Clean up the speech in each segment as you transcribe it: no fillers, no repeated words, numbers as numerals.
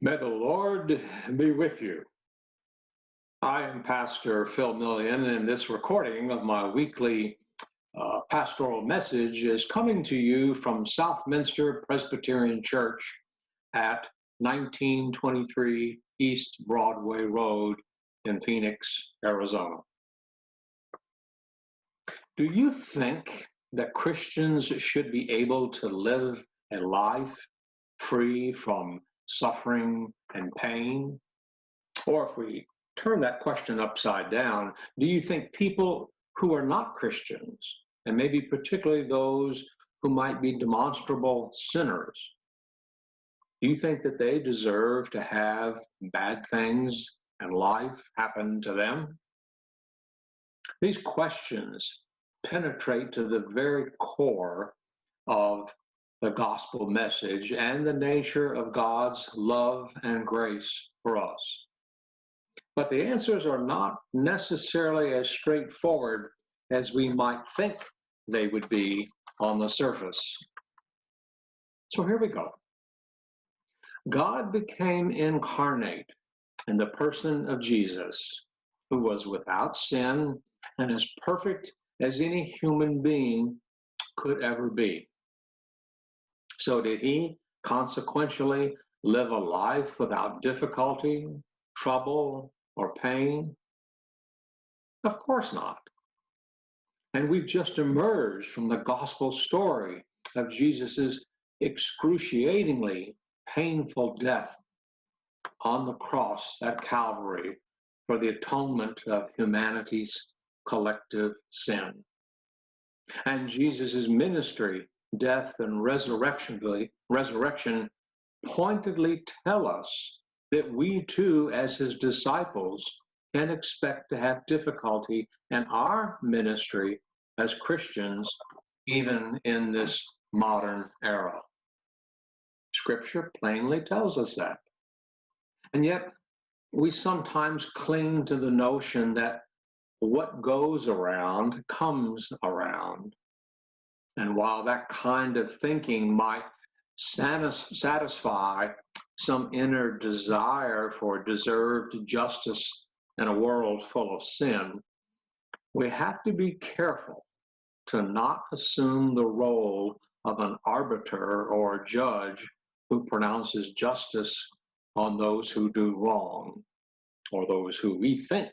May the Lord be with you. I am Pastor Phil Millian, and this recording of my weekly pastoral message is coming to you from Southminster Presbyterian Church at 1923 East Broadway Road in Phoenix, Arizona. Do you think that Christians should be able to live a life free from suffering and pain? Or if we turn that question upside down, do you think people who are not Christians, and maybe particularly those who might be demonstrable sinners, do you think that they deserve to have bad things and life happen to them? These questions penetrate to the very core of the gospel message and the nature of God's love and grace for us. But the answers are not necessarily as straightforward as we might think they would be on the surface. So here we go. God became incarnate in the person of Jesus, who was without sin and as perfect as any human being could ever be. So did he consequentially live a life without difficulty, trouble, or pain? Of course not. And we've just emerged from the gospel story of Jesus's excruciatingly painful death on the cross at Calvary for the atonement of humanity's collective sin. And Jesus's ministry, death, and resurrection pointedly tell us that we too, as his disciples, can expect to have difficulty in our ministry as Christians, even in this modern era. Scripture plainly tells us that. And yet, we sometimes cling to the notion that what goes around comes around. And while that kind of thinking might satisfy some inner desire for deserved justice in a world full of sin, we have to be careful to not assume the role of an arbiter or judge who pronounces justice on those who do wrong, or those who we think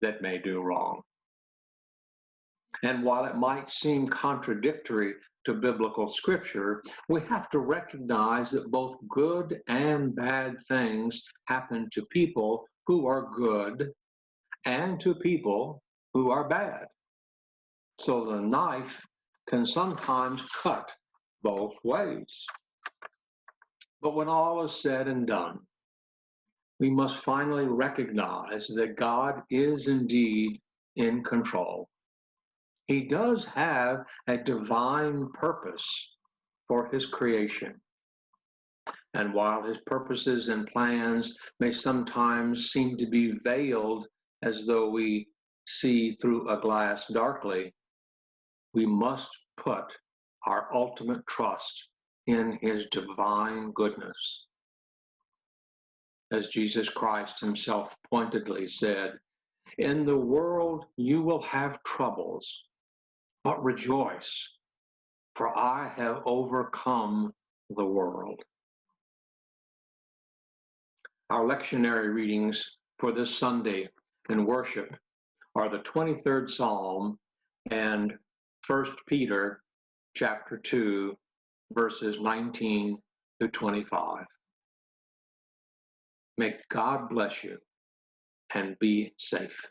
that may do wrong. And while it might seem contradictory to biblical scripture, we have to recognize that both good and bad things happen to people who are good and to people who are bad. So the knife can sometimes cut both ways. But when all is said and done, we must finally recognize that God is indeed in control. He does have a divine purpose for his creation. And while his purposes and plans may sometimes seem to be veiled as though we see through a glass darkly, we must put our ultimate trust in his divine goodness. As Jesus Christ himself pointedly said, "In the world you will have troubles, but rejoice, for I have overcome the world." Our lectionary readings for this Sunday in worship are the 23rd Psalm and 1 Peter chapter 2, verses 19 to 25. May God bless you and be safe.